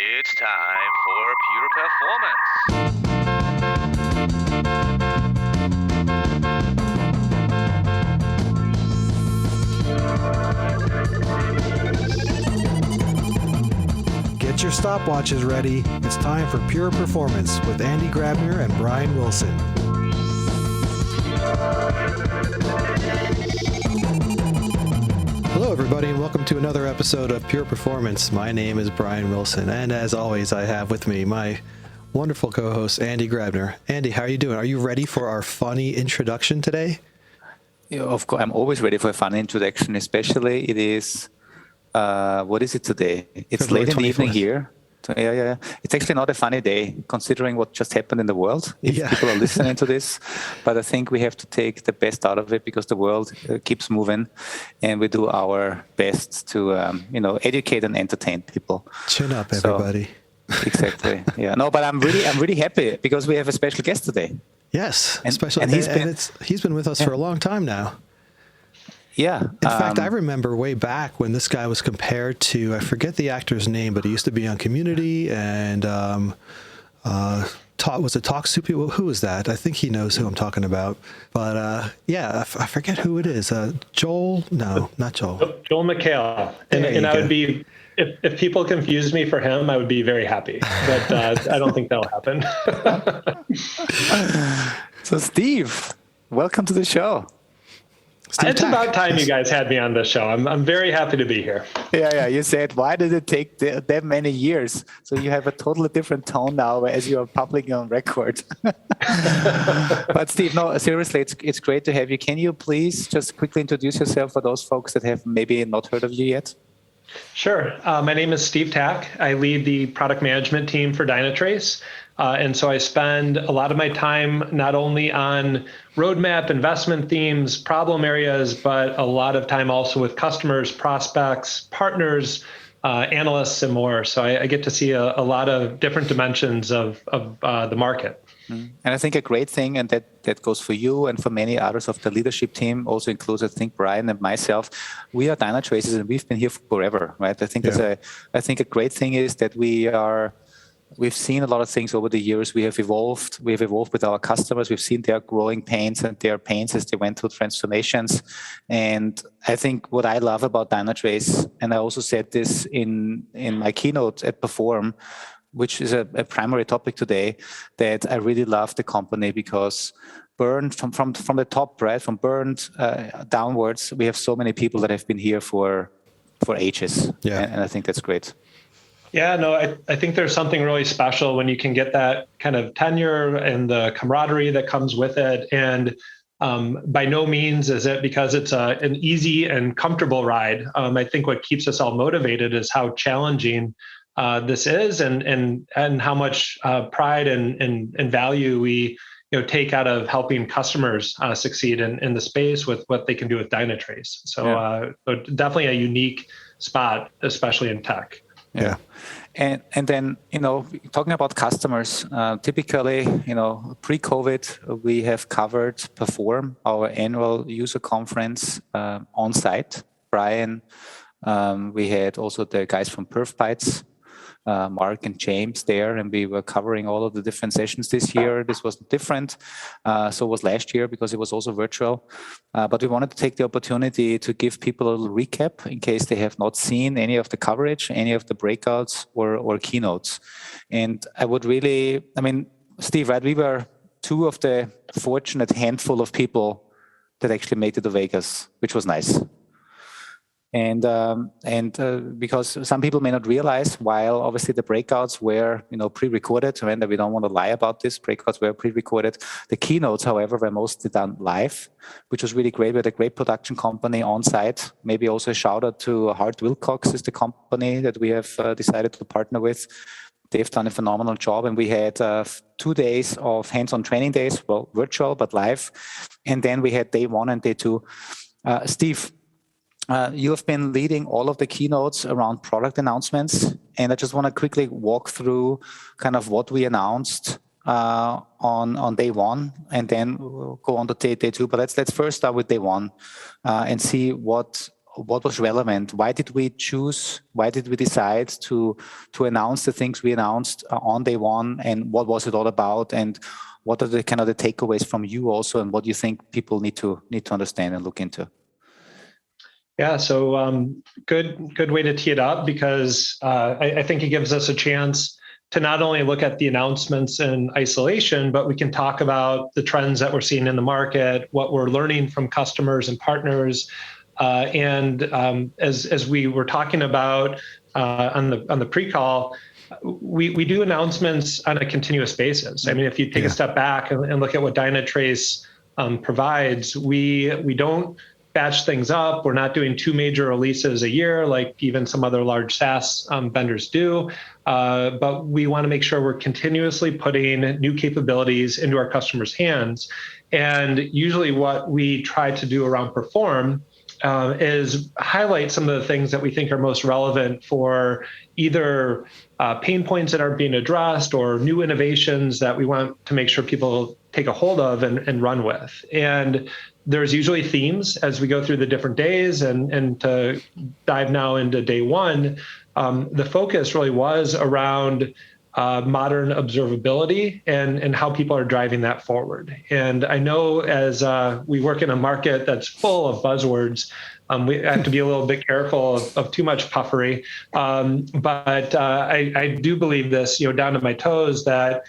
It's time for Pure Performance. Get your stopwatches ready. It's time for Pure Performance with Andy Grabner and Brian Wilson. Hello, everybody, and welcome to another episode of Pure Performance. My name is Brian Wilson, and as always, I have with me my wonderful co-host, Andy Grabner. Andy, how are you doing? Are you ready for our funny introduction today? Yeah, of course, I'm always ready for a funny introduction, especially it is, what is it today? It's February late in the 24th. evening here. Yeah. It's actually not a funny day, considering what just happened in the world, if people are listening to this. But I think we have to take the best out of it because the world keeps moving, and we do our best to, educate and entertain people. Chin up, everybody. Exactly. Yeah. No, but I'm really happy because we have a special guest today. Yes, and he's been with us for a long time now. Yeah. In fact, I remember way back when this guy was compared to, I forget the actor's name, but he used to be on Community and was it Talk Soup? Who was that? I think he knows who I'm talking about. But I forget who it is. Joel? No, not Joel. Joel McHale. And I would be, if people confused me for him, I would be very happy. But I don't think that'll happen. So Steve, welcome to the show. Steve It's Tack. about time you guys had me on this show. I'm very happy to be here. Yeah. You said, why did it take that many years? So you have a totally different tone now as you are publicly on record. But Steve, no, seriously, it's great to have you. Can you please just quickly introduce yourself for those folks that have maybe not heard of you yet? Sure. My name is Steve Tack. I lead the product management team for Dynatrace. And so I spend a lot of my time not only on roadmap, investment themes, problem areas, but a lot of time also with customers, prospects, partners, analysts, and more. So I get to see a lot of different dimensions of the market. And I think a great thing, and that goes for you and for many others of the leadership team, also includes, I think, Brian and myself. We are Dynatracers, and we've been here forever, right? I think a great thing is that we've seen a lot of things over the years. We have evolved with our customers. We've seen their growing pains and their pains as they went through transformations. And I think what I love about Dynatrace, and I also said this in my keynote at Perform, which is a primary topic today, that I really love the company because burned from the top, right? From burned downwards, we have so many people that have been here for ages. Yeah. And I think that's great. Yeah, no, I think there's something really special when you can get that kind of tenure and the camaraderie that comes with it. And by no means is it because it's an easy and comfortable ride. I think what keeps us all motivated is how challenging this is and how much pride and value we take out of helping customers succeed in the space with what they can do with Dynatrace. So definitely a unique spot, especially in tech. Yeah. And then, talking about customers, typically, pre-COVID, we have covered Perform, our annual user conference on site. Brian, we had also the guys from PerfBytes, Mark and James there, and we were covering all of the different sessions this year. This was different. So was last year because it was also virtual. But we wanted to take the opportunity to give people a little recap in case they have not seen any of the coverage, any of the breakouts or keynotes. And I would Steve, right, we were two of the fortunate handful of people that actually made it to Vegas, which was nice. And because some people may not realize, while obviously the breakouts were, pre-recorded, and we don't want to lie about this, breakouts were pre-recorded. The keynotes, however, were mostly done live, which was really great. We had a great production company on site. Maybe also a shout out to Hart Wilcox is the company that we have decided to partner with. They've done a phenomenal job, and we had 2 days of hands-on training days, well, virtual but live, and then we had day 1 and day 2. Steve, you have been leading all of the keynotes around product announcements, and I just want to quickly walk through kind of what we announced on day 1, and then we'll go on to day 2. But let's first start with day 1 and see what what was relevant? Why did we decide to announce the things we announced on day one, and what was it all about? And what are the kind of the takeaways from you also, and what do you think people need to understand and look into? Yeah, so good way to tee it up, because I think it gives us a chance to not only look at the announcements in isolation, but we can talk about the trends that we're seeing in the market, what we're learning from customers and partners, and as we were talking about on the pre-call, we do announcements on a continuous basis. I mean, if you take a step back and look at what Dynatrace provides, we don't batch things up. We're not doing 2 major releases a year like even some other large SaaS vendors do. But we want to make sure we're continuously putting new capabilities into our customers' hands. And usually what we try to do around Perform is highlight some of the things that we think are most relevant for either pain points that are being addressed or new innovations that we want to make sure people take a hold of and run with. And there's usually themes as we go through the different days, and to dive now into day one, the focus really was around modern observability and how people are driving that forward. And I know as we work in a market that's full of buzzwords, we have to be a little bit careful of too much puffery. But I do believe this, down to my toes, that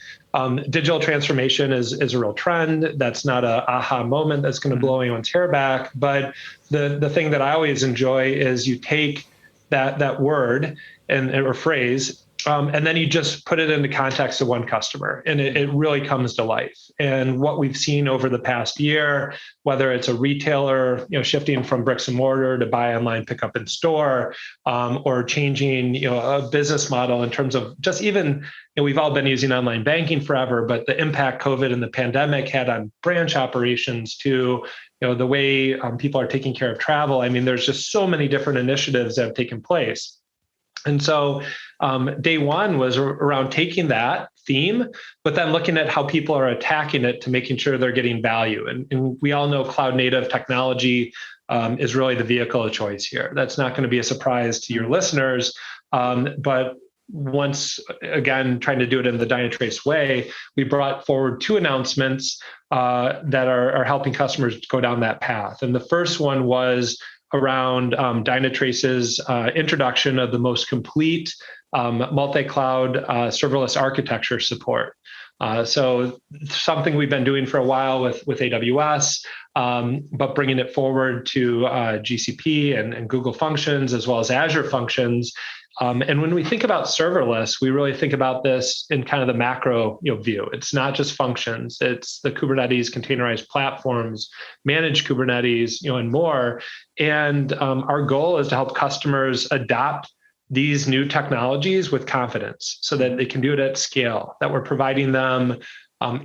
digital transformation is a real trend. That's not a aha moment that's going to blow anyone's hair back. But the thing that I always enjoy is you take that word or phrase, and then you just put it into context of one customer, and it really comes to life. And what we've seen over the past year, whether it's a retailer, shifting from bricks and mortar to buy online, pick up in store, or changing, a business model in terms of just even, we've all been using online banking forever, but the impact COVID and the pandemic had on branch operations to, the way people are taking care of travel. I mean, there's just so many different initiatives that have taken place. And so day one was around taking that theme, but then looking at how people are attacking it to making sure they're getting value. And we all know cloud native technology is really the vehicle of choice here. That's not going to be a surprise to your listeners. But once again, trying to do it in the Dynatrace way, we brought forward 2 announcements that are helping customers go down that path. And the first one was around Dynatrace's introduction of the most complete multi-cloud serverless architecture support. So something we've been doing for a while with AWS, but bringing it forward to GCP and Google Functions, as well as Azure Functions. And when we think about serverless, we really think about this in kind of the macro view. It's not just functions, it's the Kubernetes containerized platforms, managed Kubernetes, and more. And our goal is to help customers adopt these new technologies with confidence so that they can do it at scale, that we're providing them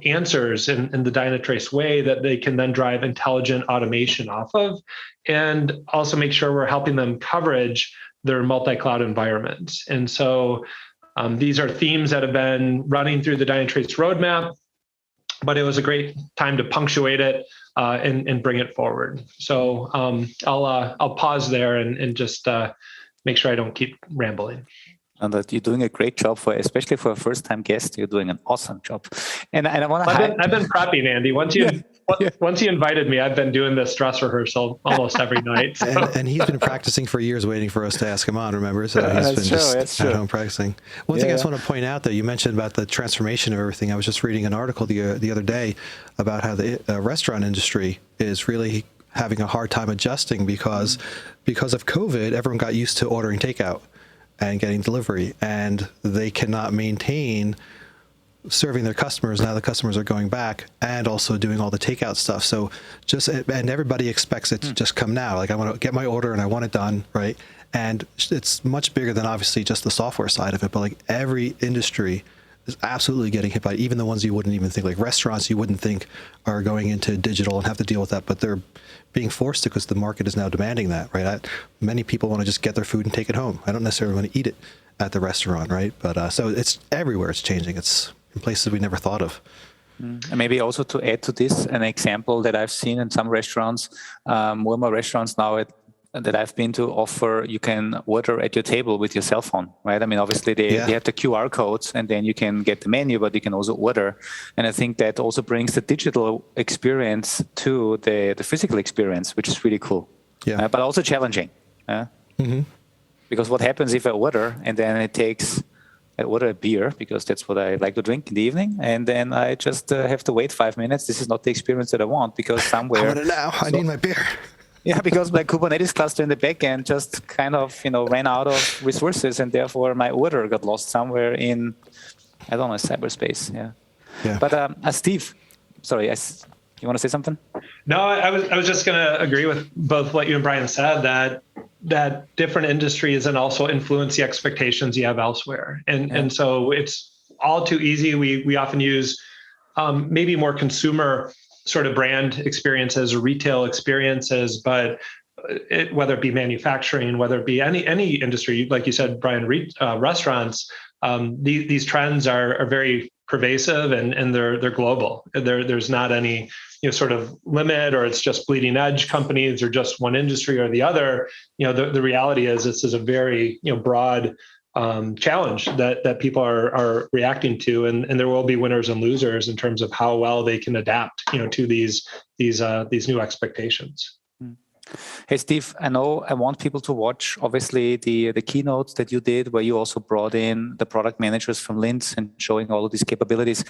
answers in the Dynatrace way that they can then drive intelligent automation off of, and also make sure we're helping them coverage their multi-cloud environments. And so these are themes that have been running through the Dynatrace roadmap, but it was a great time to punctuate it and bring it forward. So I'll pause there and just make sure I don't keep rambling. And that you're doing a great job especially for a first-time guest. You're doing an awesome job. And I want to. I've been prepping, Andy. Once you invited me, I've been doing this dress rehearsal almost every night. So. And he's been practicing for years, waiting for us to ask him on. Remember, so he's been just at home practicing. One thing I just want to point out, though, you mentioned about the transformation of everything. I was just reading an article the other day about how the restaurant industry is really having a hard time adjusting because of COVID. Everyone got used to ordering takeout and getting delivery, and they cannot maintain serving their customers. Now the customers are going back and also doing all the takeout stuff. So and everybody expects it to just come now. Like, I want to get my order and I want it done, right? And it's much bigger than obviously just the software side of it, but like every industry is absolutely getting hit by it. Even the ones you wouldn't even think, like restaurants you wouldn't think are going into digital and have to deal with that, but they're being forced to because the market is now demanding that, right? Many people want to just get their food and take it home. I don't necessarily want to eat it at the restaurant, right? But so it's everywhere. It's changing. It's in places we never thought of. And maybe also to add to this, an example that I've seen in some restaurants, more and more restaurants now that I've been to offer, you can order at your table with your cell phone, right? I mean, obviously they have the QR codes, and then you can get the menu, but you can also order. And I think that also brings the digital experience to the physical experience, which is really cool, but also challenging. Because what happens if I order and then I order a beer because that's what I like to drink in the evening, and then I just have to wait 5 minutes. This is not the experience that I want, because somewhere I want it now. I need my beer. Yeah, because my Kubernetes cluster in the backend just kind of, ran out of resources, and therefore my order got lost somewhere in, I don't know, cyberspace. Yeah. But Steve, sorry, you want to say something? No, I was just going to agree with both what you and Brian said, that different industries and also influence the expectations you have elsewhere, and so it's all too easy. We often use maybe more consumer sort of brand experiences or retail experiences, but whether it be manufacturing, whether it be any industry, like you said, Brian, restaurants, these trends are very pervasive, and they're global. There's not any sort of limit, or it's just bleeding edge companies or just one industry or the other. The reality is this is a very broad challenge that people are reacting to, and there will be winners and losers in terms of how well they can adapt to these new expectations. Hey, Steve, I know I want people to watch, obviously, the keynotes that you did, where you also brought in the product managers from Linz and showing all of these capabilities.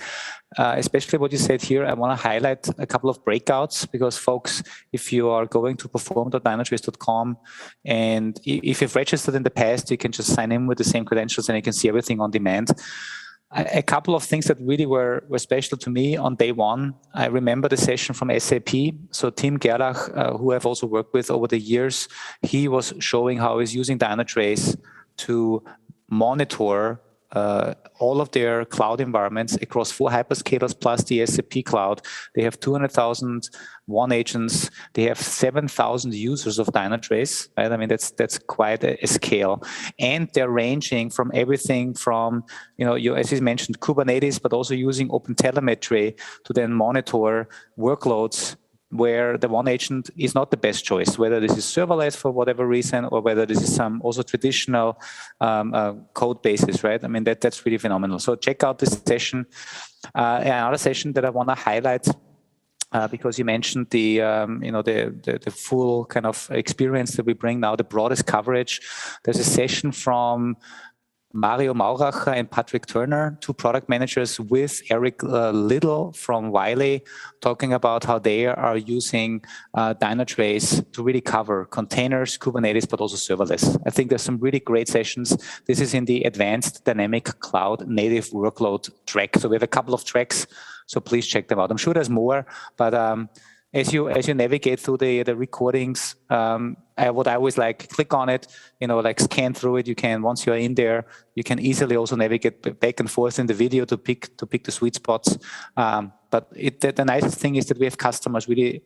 Especially what you said here, I want to highlight a couple of breakouts, because folks, if you are going to perform.dynatrace.com, and if you've registered in the past, you can just sign in with the same credentials and you can see everything on demand. A couple of things that really were special to me on day one. I remember the session from SAP. So Tim Gerlach, who I've also worked with over the years, he was showing how he's using Dynatrace to monitor all of their cloud environments across 4 hyperscalers plus the SAP cloud. They have 200,000 one agents. They have 7,000 users of Dynatrace, right? I mean, that's quite a scale. And they're ranging from everything from, as you mentioned, Kubernetes, but also using OpenTelemetry to then monitor workloads where the one agent is not the best choice, whether this is serverless for whatever reason, or whether this is some also traditional code bases, right? I mean, that's really phenomenal. So check out this session. Another session that I want to highlight, because you mentioned the full kind of experience that we bring now, the broadest coverage. There's a session from Mario Mauracher and Patrick Turner, 2 product managers, with Eric Little from Wiley, talking about how they are using Dynatrace to really cover containers, Kubernetes, but also serverless. I think there's some really great sessions. This is in the advanced dynamic cloud native workload track. So we have a couple of tracks, so please check them out. I'm sure there's more, but as you navigate through the recordings, what I always click on it, scan through it. You can, once you're in there, you can easily also navigate back and forth in the video to pick the sweet spots. But the nicest thing is that we have customers really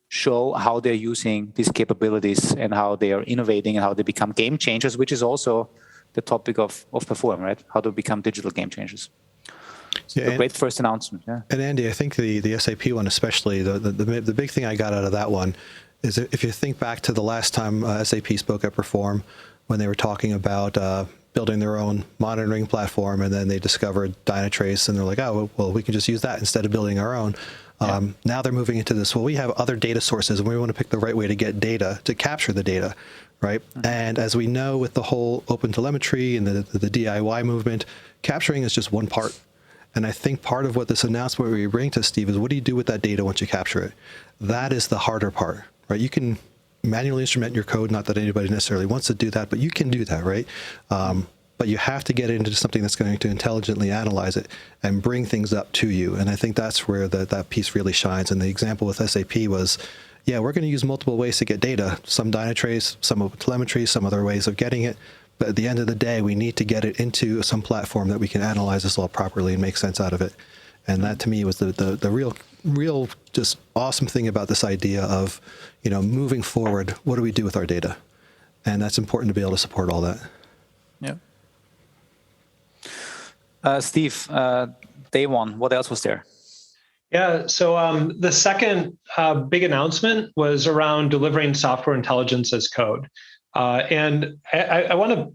show how they're using these capabilities and how they are innovating and how they become game changers, which is also the topic of Perform, right? How to become digital game changers. So a great first announcement. Yeah. And Andy, I think the SAP one especially, the big thing I got out of that one is if you think back to the last time SAP spoke at Perform, when they were talking about building their own monitoring platform, and then they discovered Dynatrace, and they're like, oh, well, we can just use that instead of building our own. Now they're moving into this, well, we have other data sources, and we want to pick the right way to get data, to capture the data, right? Mm-hmm. And as we know, with the whole OpenTelemetry and the DIY movement, capturing is just one part. And I think part of what this announcement we bring to Steve is, what do you do with that data once you capture it? That is the harder part, right? You can manually instrument your code, not that anybody necessarily wants to do that, but you can do that, right? But you have to get into something that's going to intelligently analyze it and bring things up to you. And I think that's where that piece really shines. And the example with SAP was, we're going to use multiple ways to get data, some Dynatrace, some OpenTelemetry, some other ways of getting it. But at the end of the day, we need to get it into some platform that we can analyze this all properly and make sense out of it. And that, to me, was the real just awesome thing about this idea of, moving forward, what do we do with our data? And that's important to be able to support all that. Yeah. Steve, day one, what else was there? Yeah. So the second big announcement was around delivering software intelligence as code. And I want to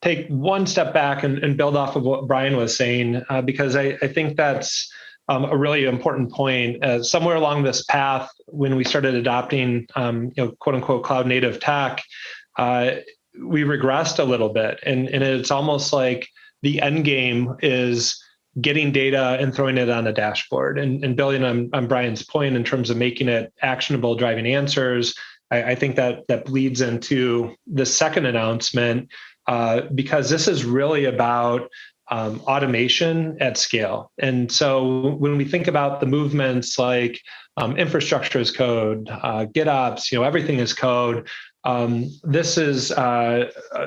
take one step back and build off of what Brian was saying, because I think that's a really important point. Somewhere along this path, when we started adopting, quote unquote, cloud native tech, we regressed a little bit. And it's almost like the end game is getting data and throwing it on a dashboard and building on Brian's point in terms of making it actionable, driving answers. I think that bleeds into the second announcement, because this is really about automation at scale. And so when we think about the movements like infrastructure as code, GitOps, everything is code. This is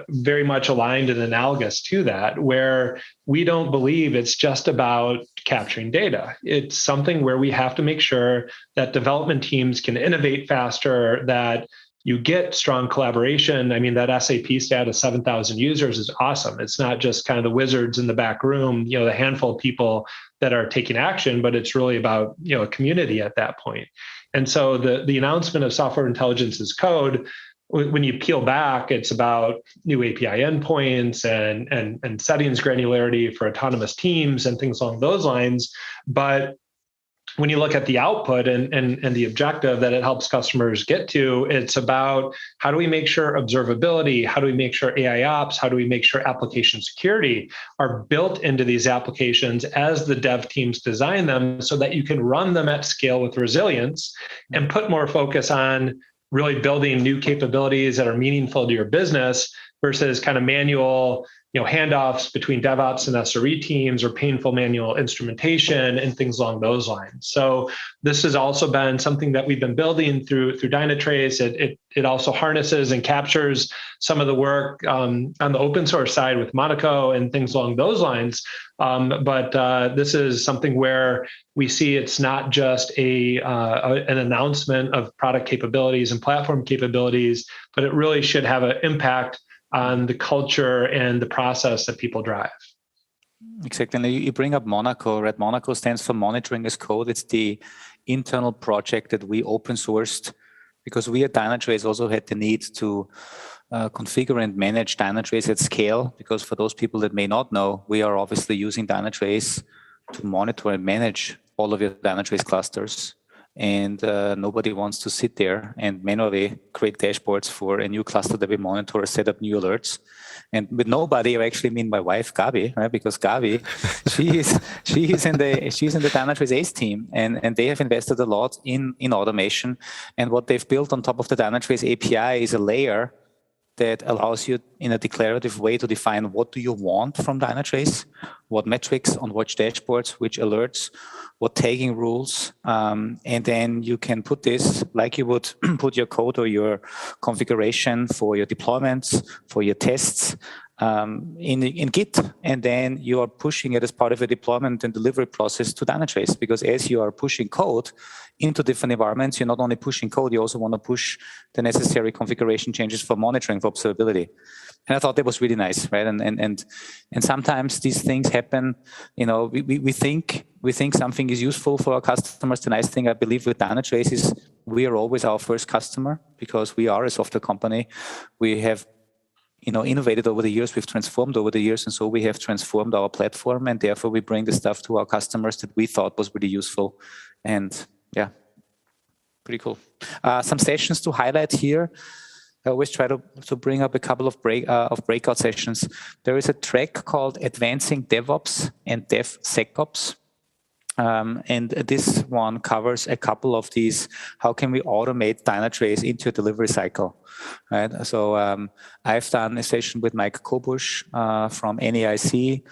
very much aligned and analogous to that, where we don't believe it's just about capturing data. It's something where we have to make sure that development teams can innovate faster, that you get strong collaboration. I mean, that SAP stat of 7,000 users is awesome. It's not just kind of the wizards in the back room, the handful of people that are taking action, but it's really about, a community at that point. And so the announcement of software intelligence as code, when you peel back, it's about new API endpoints and settings granularity for autonomous teams and things along those lines. But when you look at the output and the objective that it helps customers get to, it's about how do we make sure observability, how do we make sure AI ops, how do we make sure application security are built into these applications as the dev teams design them, so that you can run them at scale with resilience and put more focus on really building new capabilities that are meaningful to your business versus kind of manual, handoffs between DevOps and SRE teams or painful manual instrumentation and things along those lines. So this has also been something that we've been building through Dynatrace. It also harnesses and captures some of the work on the open source side with Monaco and things along those lines. But this is something where we see it's not just an announcement of product capabilities and platform capabilities, but it really should have an impact on the culture and the process that people drive. Exactly. And you bring up Monaco, right? Monaco stands for Monitoring as Code. It's the internal project that we open sourced because we at Dynatrace also had the need to configure and manage Dynatrace at scale. Because for those people that may not know, we are obviously using Dynatrace to monitor and manage all of your Dynatrace clusters. And nobody wants to sit there and manually create dashboards for a new cluster that we monitor or set up new alerts. And with nobody, I actually mean my wife, Gabi, right? Because Gabi, she's in the Dynatrace Ace team, and they have invested a lot in automation. And what they've built on top of the Dynatrace API is a layer that allows you in a declarative way to define what do you want from Dynatrace, what metrics on which dashboards, which alerts, what tagging rules, and then you can put this like you would put your code or your configuration for your deployments, for your tests in Git, and then you are pushing it as part of a deployment and delivery process to Dynatrace. Because as you are pushing code into different environments, you're not only pushing code, you also want to push the necessary configuration changes for monitoring, for observability. And I thought that was really nice, right? And sometimes these things happen. We think something is useful for our customers. The nice thing I believe with Dynatrace is we are always our first customer because we are a software company. We have innovated over the years, we've transformed over the years, and so we have transformed our platform, and therefore we bring the stuff to our customers that we thought was really useful. And yeah, pretty cool. Some sessions to highlight here. I always try to bring up a couple of breakout sessions. There is a track called Advancing DevOps and DevSecOps. And this one covers a couple of these. How can we automate Dynatrace into a delivery cycle? Right. So I've done a session with Mike Kobush from NAIC,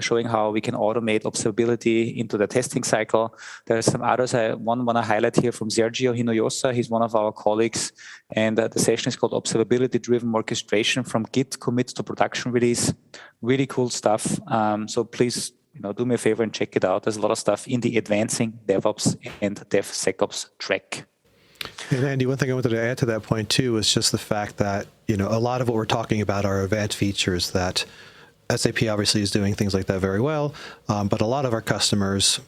showing how we can automate observability into the testing cycle. There are some others I want to highlight here from Sergio Hinojosa. He's one of our colleagues, and the session is called Observability-Driven Orchestration from Git Commit to Production Release. Really cool stuff. So please, do me a favor and check it out. There's a lot of stuff in the Advancing DevOps and DevSecOps track. And Andy, one thing I wanted to add to that point too is just the fact that, a lot of what we're talking about are advanced features that SAP obviously is doing things like that very well. But a lot of our customers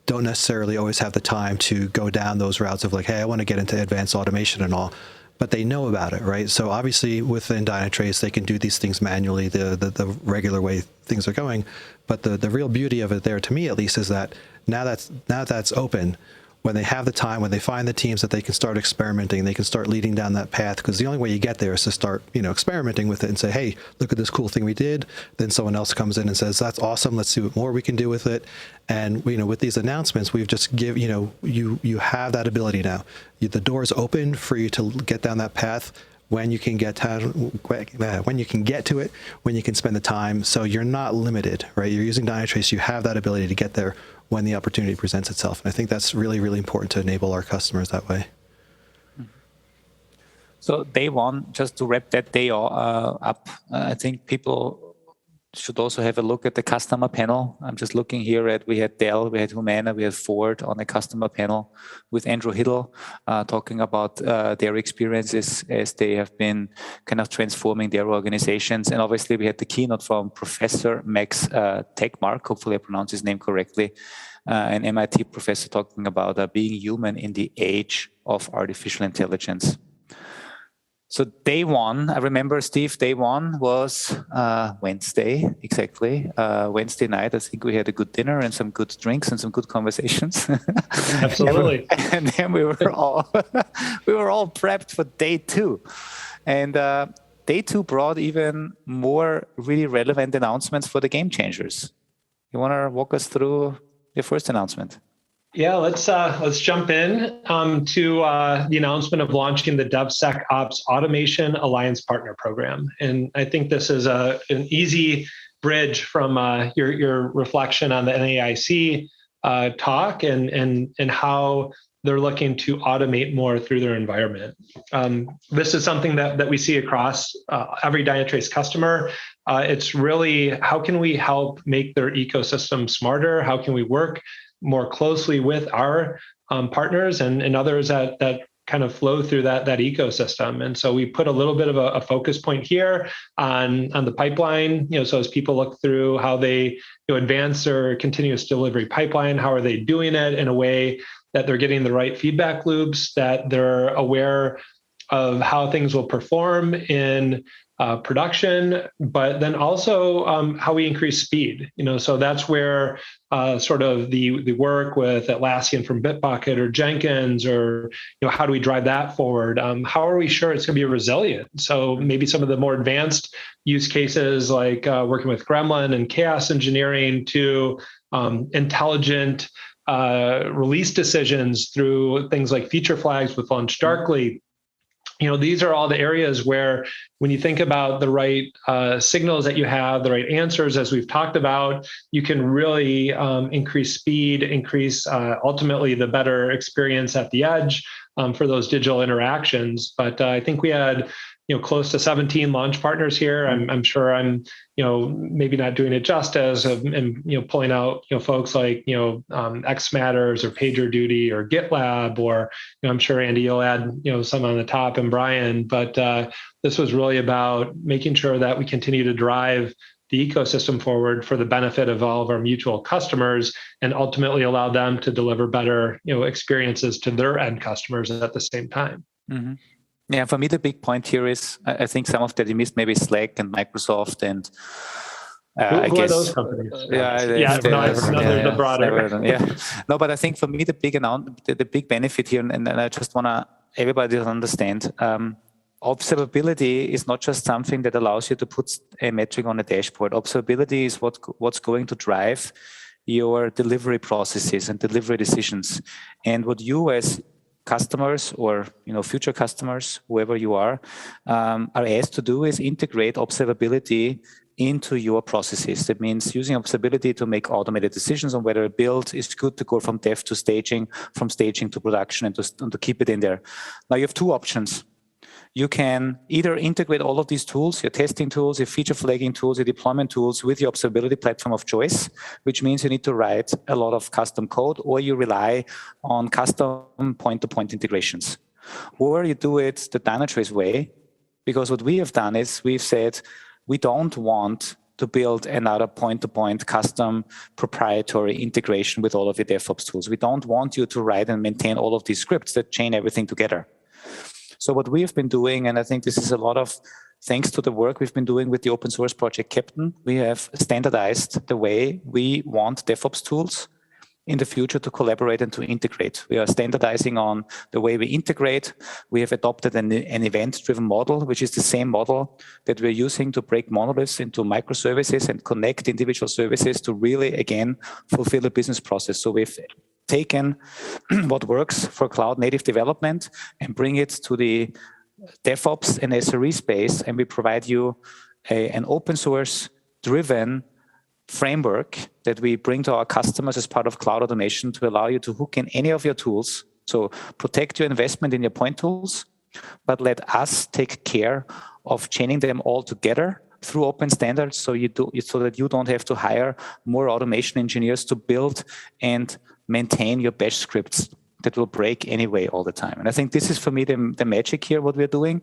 don't necessarily always have the time to go down those routes of like, hey, I want to get into advanced automation and all, but they know about it, right? So obviously within Dynatrace, they can do these things manually, the regular way things are going. But the real beauty of it there, to me at least, is that now that's open, when they have the time, when they find the teams that they can start experimenting, they can start leading down that path, because the only way you get there is to start, experimenting with it and say, hey, look at this cool thing we did. Then someone else comes in and says, that's awesome. Let's see what more we can do with it. And, with these announcements, we've just you have that ability now. The door is open for you to get down that path when you can get to it, when you can spend the time. So you're not limited, right? You're using Dynatrace. You have that ability to get there when the opportunity presents itself. And I think that's really, really important to enable our customers that way. So day one, just to wrap that day up, I think people should also have a look at the customer panel. I'm just looking here we had Dell, we had Humana, we had Ford on a customer panel with Andrew Hiddle talking about their experiences as they have been kind of transforming their organizations. And obviously we had the keynote from Professor Max Tegmark, hopefully I pronounced his name correctly, an MIT professor talking about being human in the age of artificial intelligence. So day one, I remember, Steve, day one was Wednesday, exactly. Wednesday night, I think we had a good dinner and some good drinks and some good conversations. Absolutely. And then we were all prepped for day two. And day two brought even more really relevant announcements for the game changers. You want to walk us through your first announcement? Yeah, let's jump in to the announcement of launching the DevSecOps Automation Alliance Partner Program. And I think this is an easy bridge from your reflection on the NAIC talk and how they're looking to automate more through their environment. This is something that we see across every Dynatrace customer. It's really, how can we help make their ecosystem smarter? How can we work more closely with our partners and others that kind of flow through that ecosystem? And so we put a little bit of a focus point here on the pipeline. So as people look through how they advance their continuous delivery pipeline, how are they doing it in a way that they're getting the right feedback loops, that they're aware of how things will perform in production, but then also how we increase speed. So that's where sort of the work with Atlassian from Bitbucket or Jenkins, or how do we drive that forward? How are we sure it's going to be resilient? So maybe some of the more advanced use cases, like working with Gremlin and chaos engineering, to intelligent release decisions through things like feature flags with Launch Darkly. These are all the areas where, when you think about the right signals that you have, the right answers, as we've talked about, you can really increase speed, increase ultimately the better experience at the edge for those digital interactions. But I think we had close to 17 launch partners here. I'm sure I'm maybe not doing it justice, and pulling out folks like XMatters or PagerDuty or GitLab, or I'm sure Andy, you'll add some on the top, and Brian. But this was really about making sure that we continue to drive the ecosystem forward for the benefit of all of our mutual customers, and ultimately allow them to deliver better experiences to their end customers at the same time. Mm-hmm. Yeah, for me, the big point here is, I think some of that you missed, maybe Slack and Microsoft and I guess those companies. The broader. No, but I think for me, the big benefit here, and I just want everybody to understand, observability is not just something that allows you to put a metric on a dashboard. Observability is what's going to drive your delivery processes and delivery decisions. And what you as customers or future customers, whoever you are asked to do is integrate observability into your processes. That means using observability to make automated decisions on whether a build is good to go from dev to staging, from staging to production, and to keep it in there. Now you have two options. You can either integrate all of these tools, your testing tools, your feature flagging tools, your deployment tools, with your observability platform of choice, which means you need to write a lot of custom code, or you rely on custom point-to-point integrations. Or you do it the Dynatrace way, because what we have done is we've said we don't want to build another point-to-point custom proprietary integration with all of your DevOps tools. We don't want you to write and maintain all of these scripts that chain everything together. So what we have been doing, and I think this is a lot of thanks to the work we've been doing with the open source project Captain, we have standardized the way we want DevOps tools in the future to collaborate and to integrate. We are standardizing on the way we integrate. We have adopted an event-driven model, which is the same model that we're using to break monoliths into microservices and connect individual services to really, again, fulfill a business process. So we've taken what works for cloud-native development and bring it to the DevOps and SRE space, and we provide you an open source-driven framework that we bring to our customers as part of cloud automation to allow you to hook in any of your tools. So protect your investment in your point tools, but let us take care of chaining them all together through open standards so that you don't have to hire more automation engineers to build and maintain your bash scripts that will break anyway all the time. And I think this is for me the magic here, what we're doing.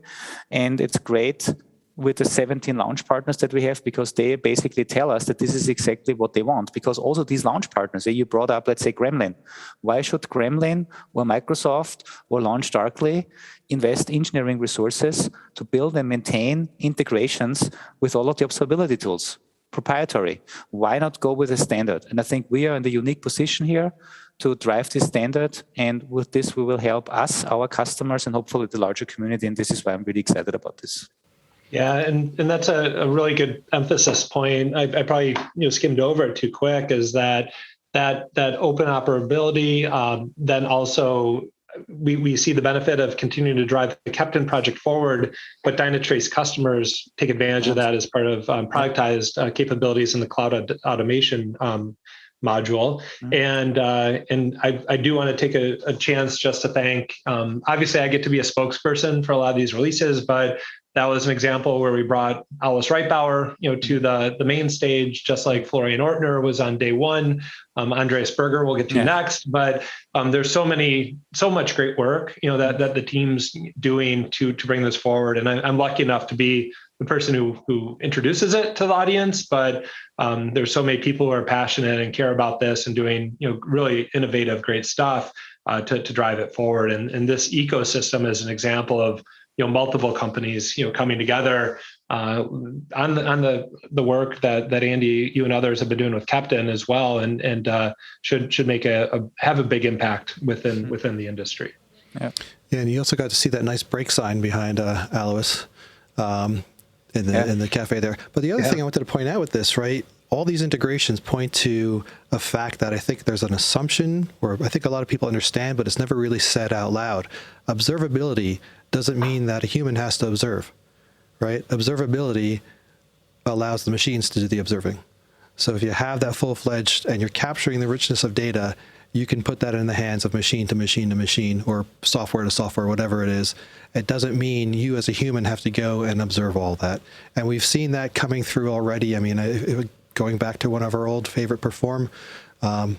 And it's great with the 17 launch partners that we have, because they basically tell us that this is exactly what they want. Because also these launch partners, you brought up, let's say, Gremlin. Why should Gremlin or Microsoft or LaunchDarkly invest engineering resources to build and maintain integrations with all of the observability tools, proprietary? Why not go with a standard? And I think we are in the unique position here to drive this standard. And with this, we will help us, our customers, and hopefully the larger community. And this is why I'm really excited about this. Yeah, and that's a really good emphasis point. I probably skimmed over it too quick. Is that open operability? Then also we see the benefit of continuing to drive the Captain project forward, but Dynatrace customers take advantage of that as part of productized capabilities in the cloud automation module. And I do want to take a chance just to thank, obviously I get to be a spokesperson for a lot of these releases, but that was an example where we brought Alice Reitbauer, to the main stage, just like Florian Ortner was on day one. Andreas Berger we'll get to next, but there's so much great work, that the team's doing to bring this forward. And I'm lucky enough to be the person who introduces it to the audience, but there's so many people who are passionate and care about this and doing, really innovative, great stuff to drive it forward. And this ecosystem is an example of multiple companies, coming together on the work that Andy, you and others have been doing with Captain as well, and should have a big impact within the industry. Yeah, and you also got to see that nice break sign behind Alois in the cafe there. But the other thing I wanted to point out with this, right? All these integrations point to a fact that I think there's an assumption, or I think a lot of people understand, but it's never really said out loud. Observability doesn't mean that a human has to observe, right? Observability allows the machines to do the observing. So if you have that full-fledged and you're capturing the richness of data, you can put that in the hands of machine to machine to machine, or software to software, whatever it is. It doesn't mean you as a human have to go and observe all that. And we've seen that coming through already. I mean, going back to one of our old favorite Perform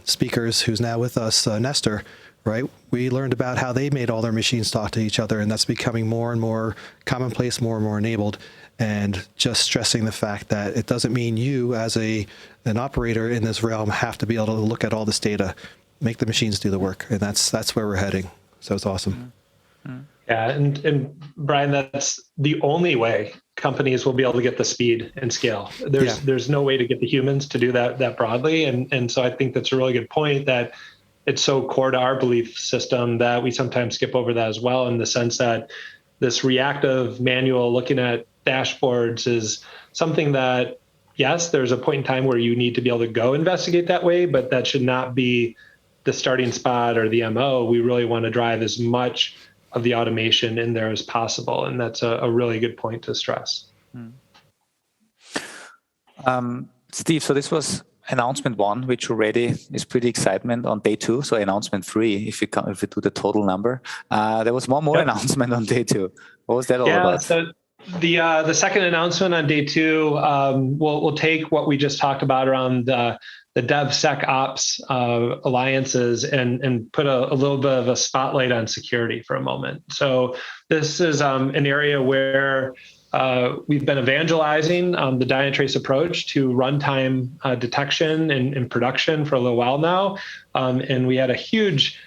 speakers who's now with us, Nestor, right? We learned about how they made all their machines talk to each other, and that's becoming more and more commonplace, more and more enabled. And just stressing the fact that it doesn't mean you as an operator in this realm have to be able to look at all this data, make the machines do the work. And that's where we're heading. So it's awesome. Yeah, and Brian, that's the only way companies will be able to get the speed and scale. There's no way to get the humans to do that broadly. And so I think that's a really good point, that it's so core to our belief system that we sometimes skip over that as well, in the sense that this reactive manual looking at dashboards is something that, yes, there's a point in time where you need to be able to go investigate that way, but that should not be the starting spot or the MO. We really want to drive as much of the automation in there as possible. And that's a really good point to stress. Steve, so this was announcement 1, which already is pretty excitement on day 2. So announcement 3, if we do the total number, there was one more announcement on day 2. What was that all about? So the second announcement on day 2, we'll take what we just talked about around the DevSecOps alliances and put a little bit of a spotlight on security for a moment. So this is an area where we've been evangelizing the Dynatrace approach to runtime detection and production for a little while now. And we had a huge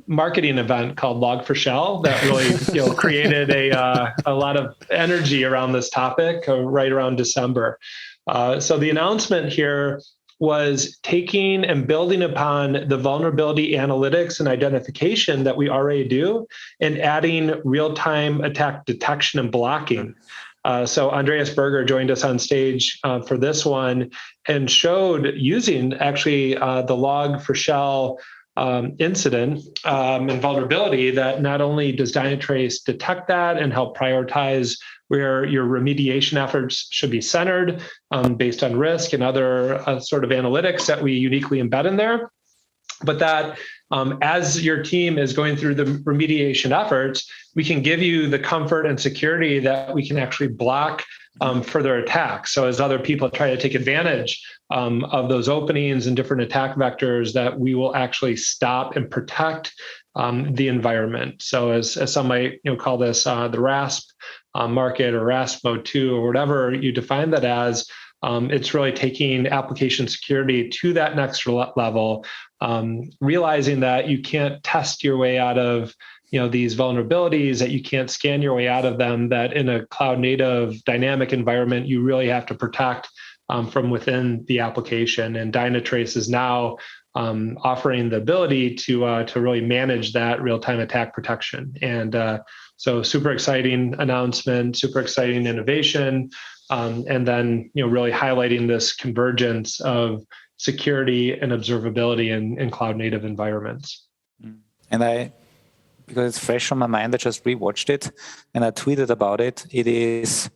marketing event called Log4Shell that really created a lot of energy around this topic right around December. So the announcement here was taking and building upon the vulnerability analytics and identification that we already do and adding real-time attack detection and blocking. So Andreas Berger joined us on stage for this one and showed using actually the Log4Shell incident and vulnerability that not only does Dynatrace detect that and help prioritize where your remediation efforts should be centered based on risk and other sort of analytics that we uniquely embed in there, but that as your team is going through the remediation efforts, we can give you the comfort and security that we can actually block further attacks. So as other people try to take advantage of those openings and different attack vectors, that we will actually stop and protect the environment. So as some might call this the RASP market or RASP mode 2 or whatever you define that as, it's really taking application security to that next level, realizing that you can't test your way out of these vulnerabilities, that you can't scan your way out of them, that in a cloud native dynamic environment, you really have to protect from within the application. And Dynatrace is now offering the ability to really manage that real-time attack protection. And so super exciting announcement, super exciting innovation, and then really highlighting this convergence of security and observability in cloud native environments. And because it's fresh on my mind, I just rewatched it and I tweeted about it. It is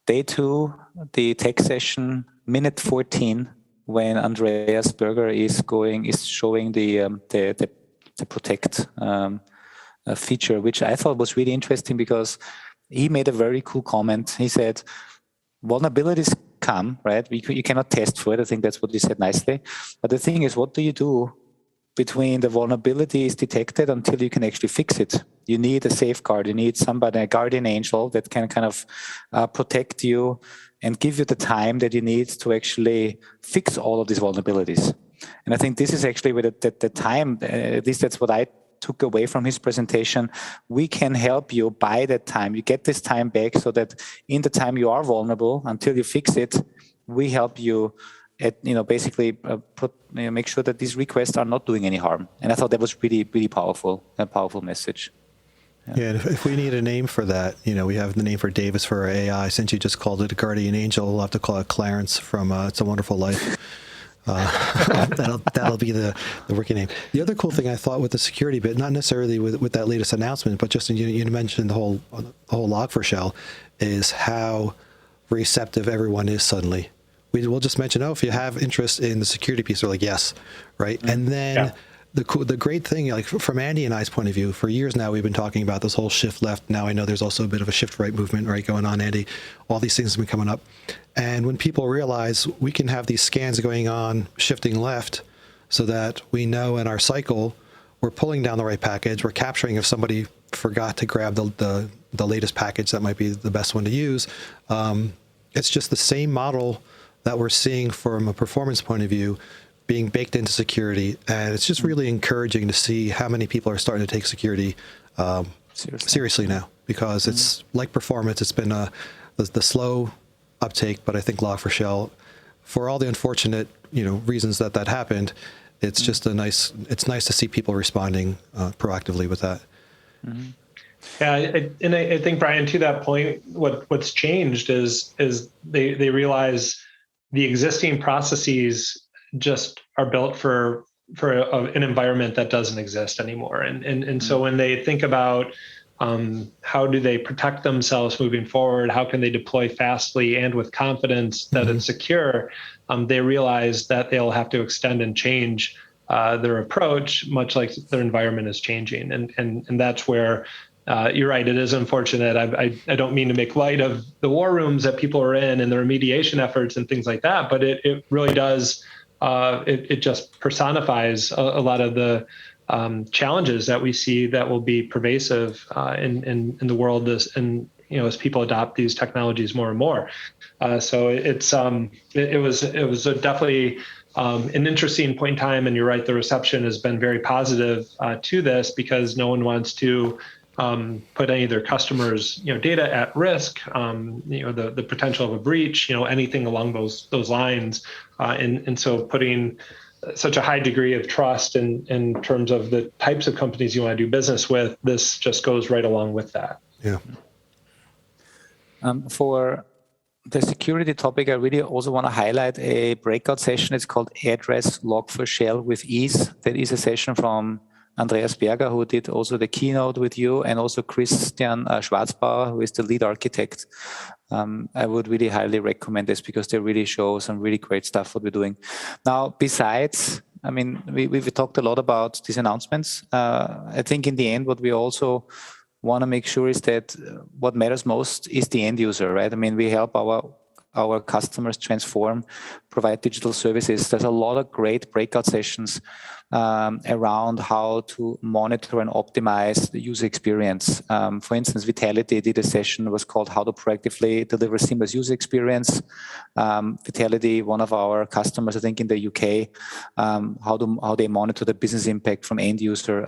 day 2, the tech session, minute 14, when Andreas Berger is showing the protect feature, which I thought was really interesting because he made a very cool comment. He said, vulnerabilities come, right? You cannot test for it. I think that's what he said nicely. But the thing is, what do you do between the vulnerability is detected until you can actually fix it? You need a safeguard. You need somebody, a guardian angel that can kind of protect you and give you the time that you need to actually fix all of these vulnerabilities. And I think this is actually where the time, at least that's what I took away from his presentation. We can help you buy that time. You get this time back so that in the time you are vulnerable until you fix it, we help you at, basically make sure that these requests are not doing any harm. And I thought that was really, really powerful, a powerful message. Yeah, and if we need a name for that, we have the name for Davis for our AI. Since you just called it a guardian angel, we'll have to call it Clarence from It's a Wonderful Life. That'll be the working name. The other cool thing I thought with the security bit, not necessarily with that latest announcement, but just you mentioned the whole Log4Shell, is how receptive everyone is suddenly. We'll just mention, if you have interest in the security piece, they're like, yes, right? Mm-hmm. And then the great thing, like from Andy and I's point of view, for years now, we've been talking about this whole shift left. Now I know there's also a bit of a shift right movement, right, going on, Andy. All these things have been coming up. And when people realize we can have these scans going on, shifting left, so that we know in our cycle, we're pulling down the right package, we're capturing if somebody forgot to grab the latest package that might be the best one to use. It's just the same model that we're seeing from a performance point of view being baked into security. And it's just really encouraging to see how many people are starting to take security seriously now, because it's like performance. It's been the slow uptake, but I think Log4Shell, for all the unfortunate reasons that happened, it's just it's nice to see people responding proactively with that. Mm-hmm. Yeah, and I think, Brian, to that point, what's changed is they realize the existing processes just are built for an environment that doesn't exist anymore. And so when they think about how do they protect themselves moving forward, how can they deploy fastly and with confidence that it's secure, they realize that they'll have to extend and change their approach, much like their environment is changing. And that's where you're right. It is unfortunate. I don't mean to make light of the war rooms that people are in and the remediation efforts and things like that, but it really does. It just personifies a lot of the challenges that we see that will be pervasive in the world as people adopt these technologies more and more. So it was definitely an interesting point in time. And you're right, the reception has been very positive to this, because no one wants to put any of their customers, data at risk, the potential of a breach, anything along those lines. And so putting such a high degree of trust in terms of the types of companies you want to do business with, this just goes right along with that. Yeah. For the security topic, I really also want to highlight a breakout session. It's called Address Log4Shell with Ease. That is a session from Andreas Berger, who did also the keynote with you, and also Christian Schwarzbauer, who is the lead architect. I would really highly recommend this, because they really show some really great stuff what we're doing. Now, besides, we've talked a lot about these announcements. I think in the end, what we also want to make sure is that what matters most is the end user, right? We help our customers transform, provide digital services. There's a lot of great breakout sessions around how to monitor and optimize the user experience. For instance, Vitality did a session that was called How to Proactively Deliver Seamless User Experience. Vitality, one of our customers, I think in the UK, how they monitor the business impact from end user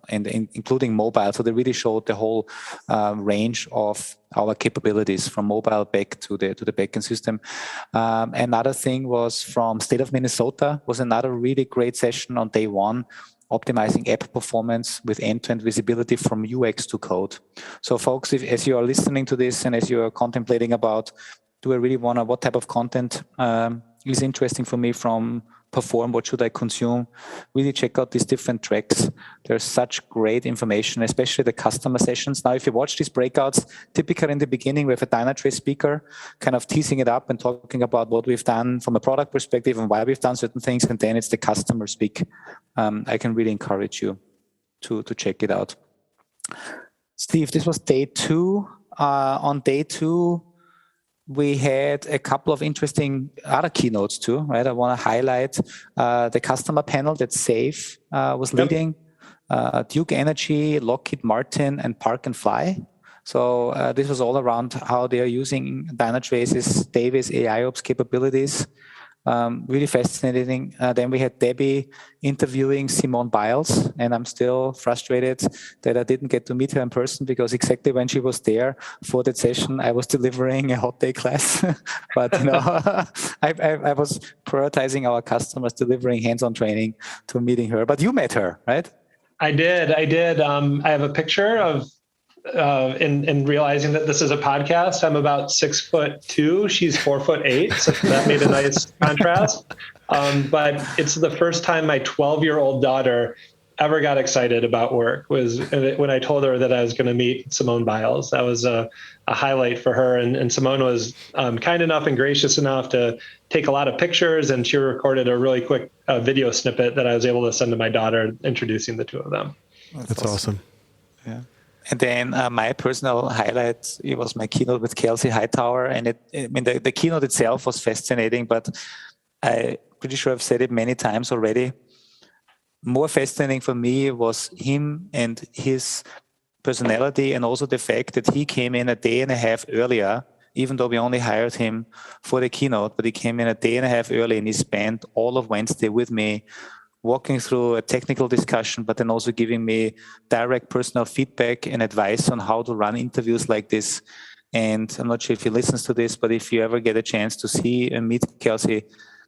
and including mobile. So they really showed the whole range of our capabilities from mobile back to the backend system. Another thing was from State of Minnesota, was another really great session on day one, optimizing app performance with end-to-end visibility from UX to code. So folks, as you are listening to this and as you are contemplating about, do I really want to, what type of content is interesting for me from Perform, what should I consume? Really check out these different tracks. There's such great information, especially the customer sessions. Now, if you watch these breakouts, typically in the beginning, we have a Dynatrace speaker kind of teasing it up and talking about what we've done from a product perspective and why we've done certain things, and then it's the customer speak. I can really encourage you to check it out. Steve, this was day 2. On day 2, we had a couple of interesting other keynotes too, right? I want to highlight the customer panel that Safe was leading, Duke Energy, Lockheed Martin, and Park and Fly. So this was all around how they are using Dynatrace's Davis AIOps capabilities. Really fascinating. Then we had Debbie interviewing Simone Biles, and I'm still frustrated that I didn't get to meet her in person, because exactly when she was there for that session, I was delivering a hot day class. But I was prioritizing our customers, delivering hands-on training to meeting her. But you met her, right? I did. I have a picture of in realizing that this is a podcast. I'm about 6'2". She's 4'8", so that made a nice contrast. But it's the first time my 12-year-old daughter ever got excited about work was when I told her that I was going to meet Simone Biles. That was a highlight for her. And Simone was kind enough and gracious enough to take a lot of pictures, and she recorded a really quick video snippet that I was able to send to my daughter, introducing the two of them. That's awesome. Yeah. And then my personal highlight, it was my keynote with Kelsey Hightower. And the keynote itself was fascinating, but I'm pretty sure I've said it many times already. More fascinating for me was him and his personality, and also the fact that he came in a day and a half earlier, even though we only hired him for the keynote, but he came in a day and a half early, and he spent all of Wednesday with me, walking through a technical discussion, but then also giving me direct personal feedback and advice on how to run interviews like this. And I'm not sure if he listens to this, but if you ever get a chance to see and meet Kelsey,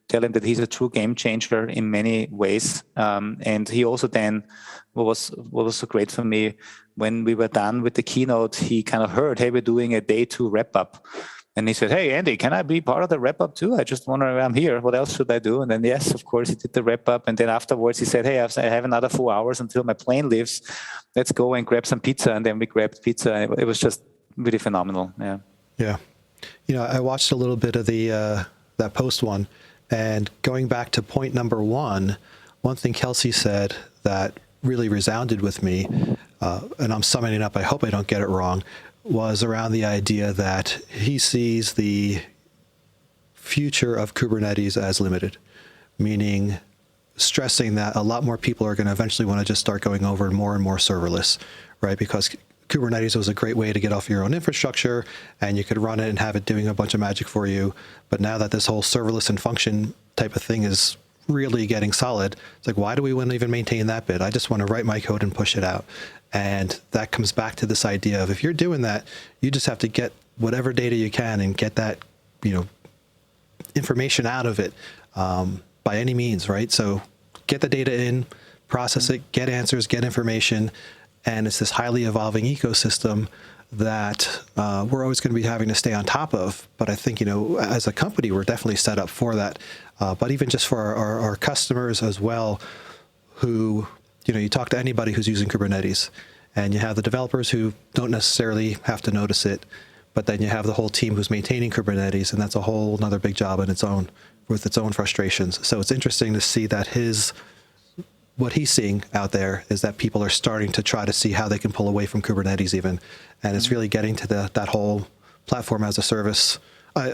tell him that he's a true game changer in many ways. And he also then, what was so great for me, when we were done with the keynote, he kind of heard, hey, we're doing a day 2 wrap-up. And he said, hey, Andy, can I be part of the wrap-up too? I just wonder, I'm here. What else should I do? And then, yes, of course, he did the wrap-up. And then afterwards, he said, hey, I have another 4 hours until my plane leaves. Let's go and grab some pizza. And then we grabbed pizza. And it was just really phenomenal. Yeah. Yeah. I watched a little bit of that post one. And going back to point number 1, one thing Kelsey said that really resounded with me, and I'm summing it up, I hope I don't get it wrong, was around the idea that he sees the future of Kubernetes as limited, meaning stressing that a lot more people are going to eventually want to just start going over more and more serverless, right? Because Kubernetes was a great way to get off your own infrastructure, and you could run it and have it doing a bunch of magic for you. But now that this whole serverless and function type of thing is really getting solid, it's like, why do we want to even maintain that bit? I just want to write my code and push it out. And that comes back to this idea of, if you're doing that, you just have to get whatever data you can and get that, information out of it by any means, right? So get the data in, process it, get answers, get information, and it's this highly evolving ecosystem that we're always going to be having to stay on top of. But I think, as a company, we're definitely set up for that. But even just for our customers as well, who, you talk to anybody who's using Kubernetes, and you have the developers who don't necessarily have to notice it, but then you have the whole team who's maintaining Kubernetes, and that's a whole another big job in its own, with its own frustrations. So it's interesting to see that what he's seeing out there is that people are starting to try to see how they can pull away from Kubernetes even. And it's really getting to that whole platform as a service.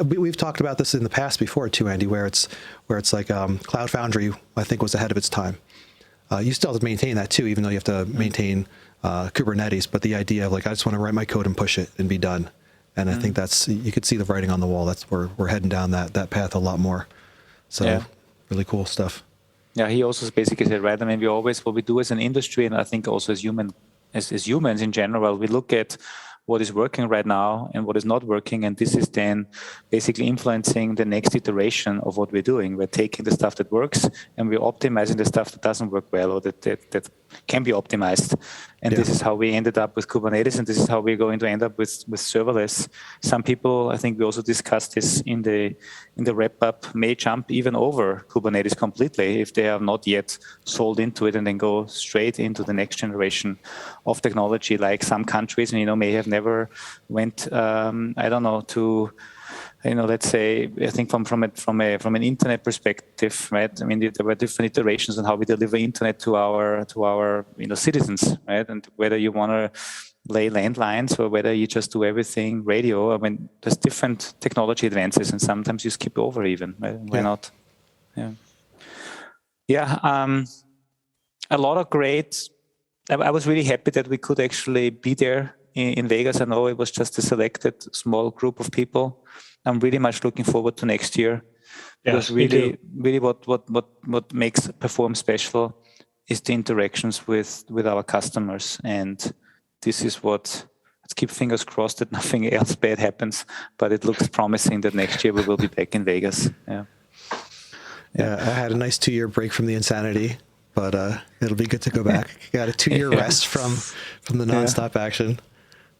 We've talked about this in the past before too, Andy, where it's like Cloud Foundry, I think, was ahead of its time. You still have to maintain that too, even though you have to maintain Kubernetes. But the idea of, like, I just want to write my code and push it and be done. And I think you could see the writing on the wall. That's where we're heading down that path a lot more. So really cool stuff. Yeah, he also basically said, right, I mean, what we do as an industry, and I think also as humans in general, we look at what is working right now and what is not working, and this is then basically influencing the next iteration of what we're doing. We're taking the stuff that works and we're optimizing the stuff that doesn't work well, or that can be optimized. And this is how we ended up with Kubernetes, and this is how we're going to end up with serverless. Some people, I think we also discussed this in the wrap up, may jump even over Kubernetes completely if they have not yet sold into it, and then go straight into the next generation of technology. Like some countries, may have never went, to, let's say, I think from an internet perspective, right? I mean, there were different iterations on how we deliver internet to our citizens, right? And whether you want to lay landlines or whether you just do everything radio, I mean, there's different technology advances, and sometimes you skip over even, right? Why not? A lot of great. I was really happy that we could actually be there in Vegas. I know it was just a selected small group of people. I'm really much looking forward to next year. Because really what makes Perform special is the interactions with our customers. And this is let's keep fingers crossed that nothing else bad happens, but it looks promising that next year we will be back in Vegas. Yeah, I had a nice 2-year break from the insanity, but it'll be good to go back. Got a 2-year rest from the nonstop action.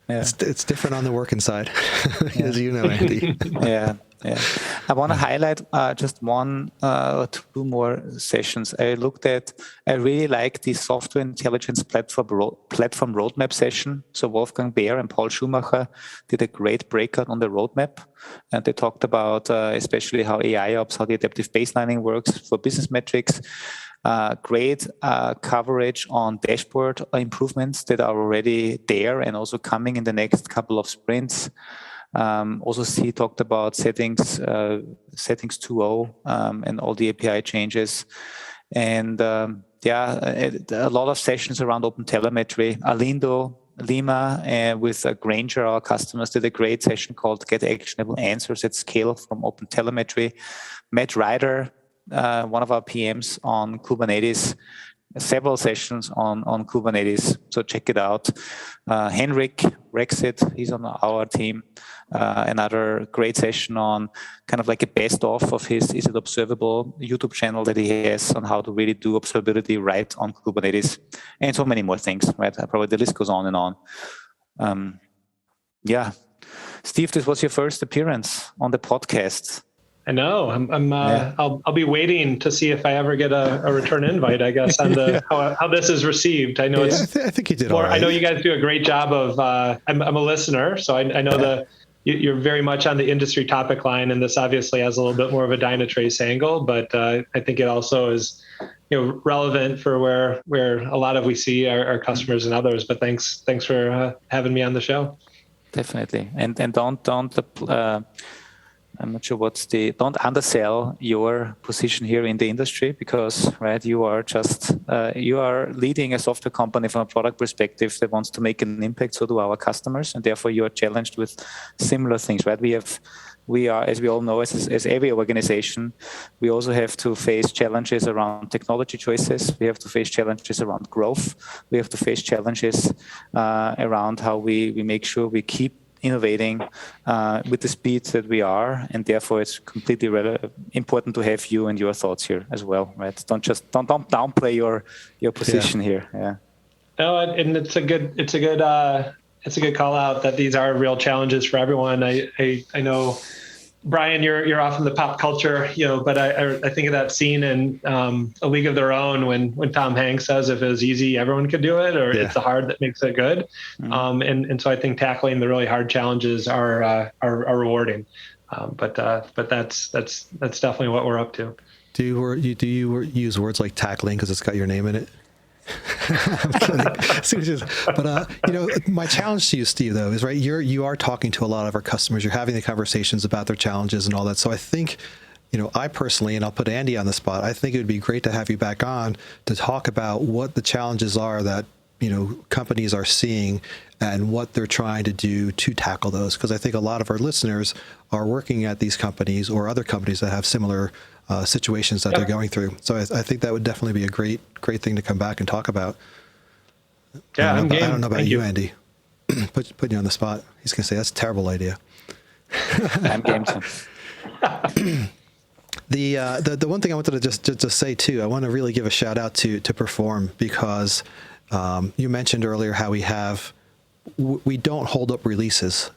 Yeah. It's different on the working side, as you know, Andy. I want to highlight just one or two more sessions. I really like the software intelligence platform roadmap session. So Wolfgang Baer and Paul Schumacher did a great breakout on the roadmap. And they talked about especially how AIOps, how the adaptive baselining works for business metrics. Great coverage on dashboard improvements that are already there and also coming in the next couple of sprints. Also, he talked about settings 2.0 and all the API changes. And a lot of sessions around OpenTelemetry. Alindo Lima with Granger, our customers, did a great session called Get Actionable Answers at Scale from OpenTelemetry. Matt Ryder, one of our PMs on Kubernetes, several sessions on Kubernetes, so check it out. Henrik Rexit, he's on our team, another great session on kind of like a best of his Is It Observable YouTube channel that he has on how to really do observability right on Kubernetes, and so many more things, right? Probably the list goes on and on. Steve, this was your first appearance on the podcast. I know. I'll be waiting to see if I ever get a return invite, I guess, on the how this is received. I know I think you did all right. I know you guys do a great job of. I'm a listener, so I know you're very much on the industry topic line, and this obviously has a little bit more of a Dynatrace angle, but I think it also is relevant for where a lot of we see our customers and others. But thanks for having me on the show. Definitely, and don't I'm not sure don't undersell your position here in the industry, because, right, you are leading a software company from a product perspective that wants to make an impact, so do our customers, and therefore you are challenged with similar things, right? We are, as we all know, as every organization, we also have to face challenges around technology choices. We have to face challenges around growth. We have to face challenges around how we make sure we keep innovating with the speed that we are, and therefore it's completely important to have you and your thoughts here as well, right? Don't downplay your position here. Yeah. No, and it's a good call out that these are real challenges for everyone. I know, Brian, you're off in the pop culture, but I think of that scene in A League of Their Own when Tom Hanks says, if it was easy, everyone could do it, or it's the hard that makes it good. And so I think tackling the really hard challenges are rewarding. But that's definitely what we're up to. Do you use words like tackling because it's got your name in it? I'm kidding. But my challenge to you, Steve, though, is, right, you are talking to a lot of our customers. You're having the conversations about their challenges and all that. So I think, I personally, and I'll put Andy on the spot, I think it would be great to have you back on to talk about what the challenges are that companies are seeing and what they're trying to do to tackle those. Because I think a lot of our listeners are working at these companies or other companies that have similar situations that they're going through. So I think that would definitely be a great thing to come back and talk about. Yeah, I don't know about you, Andy. Put you on the spot. He's going to say, that's a terrible idea. I'm game too. The one thing I wanted to just say too, I want to really give a shout out to Perform, because you mentioned earlier how we don't hold up releases,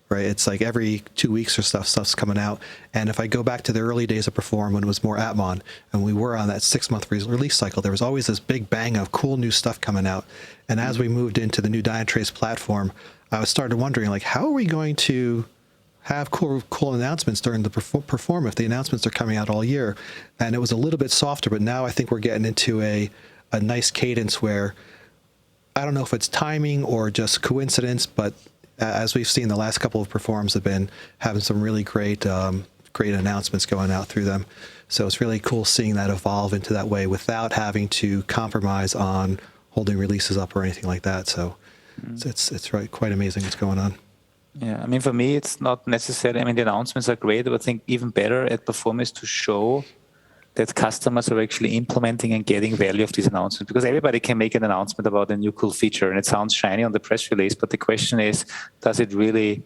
right? It's like every 2 weeks or stuff's coming out. And if I go back to the early days of Perform, when it was more Atmon, and we were on that 6-month release cycle, there was always this big bang of cool new stuff coming out. And as we moved into the new Dynatrace platform, I started wondering, like, how are we going to have cool announcements during the Perform if the announcements are coming out all year? And it was a little bit softer, but now I think we're getting into a nice cadence where, I don't know if it's timing or just coincidence, but as we've seen, the last couple of Performs have been having some really great announcements going out through them. So it's really cool seeing that evolve into that way without having to compromise on holding releases up or anything like that. So it's right, quite amazing what's going on. Yeah, I mean, for me, it's not necessary. I mean, the announcements are great, but I think even better at Perform is to show that customers are actually implementing and getting value of these announcements, because everybody can make an announcement about a new cool feature and it sounds shiny on the press release, but the question is, does it really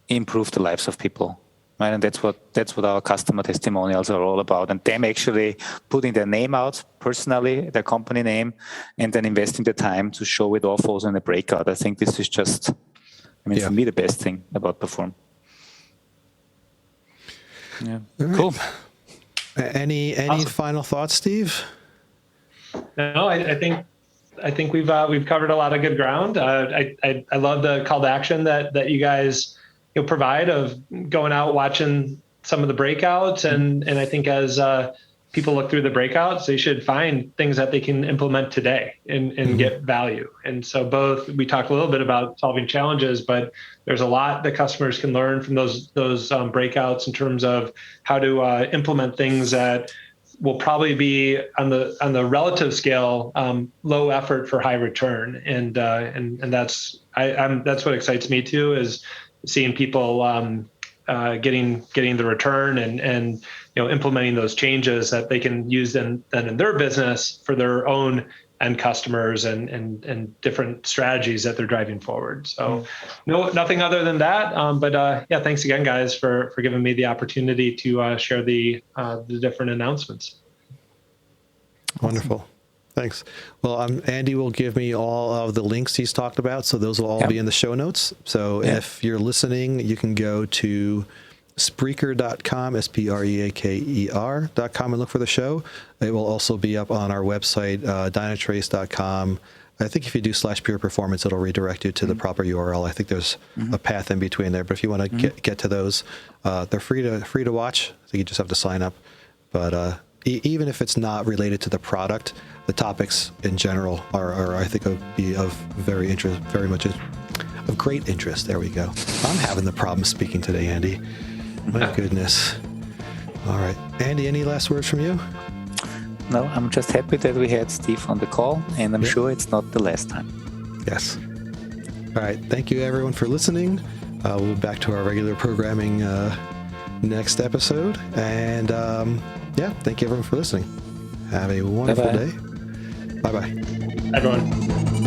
improve the lives of people? Right? And that's what our customer testimonials are all about, and them actually putting their name out personally, their company name, and then investing the time to show it off also in a breakout. I think this is just, for me, the best thing about Perform. Yeah, right. Cool. Any awesome. Final thoughts, Steve? No, I think we've covered a lot of good ground. I love the call to action that you guys provide of going out, watching some of the breakouts, and I think as people look through the breakouts, they should find things that they can implement today and get value. And so we talked a little bit about solving challenges, but there's a lot that customers can learn from those breakouts in terms of how to implement things that will probably be on the relative scale low effort for high return. And that's what excites me too, is seeing people getting the return and implementing those changes that they can use then in their business for their own end customers and different strategies that they're driving forward. So nothing other than that. But thanks again, guys, for giving me the opportunity to share the different announcements. Wonderful. Thanks. Well, Andy will give me all of the links he's talked about, so those will all be in the show notes. So if you're listening, you can go to Spreaker.com, Spreaker.com, and look for the show. It will also be up on our website, Dynatrace.com. I think if you do /pure performance, it'll redirect you to the proper URL. I think there's a path in between there, but if you want to get to those, they're free to watch. I think you just have to sign up. But even if it's not related to the product, the topics in general are I think would be of very much of great interest. There we go. I'm having the problem speaking today, Andy. My goodness. All right. Andy, any last words from you? No, I'm just happy that we had Steve on the call, and I'm sure it's not the last time. Yes. All right. Thank you, everyone, for listening. We'll be back to our regular programming next episode. And thank you, everyone, for listening. Have a wonderful day. Bye-bye. Everyone.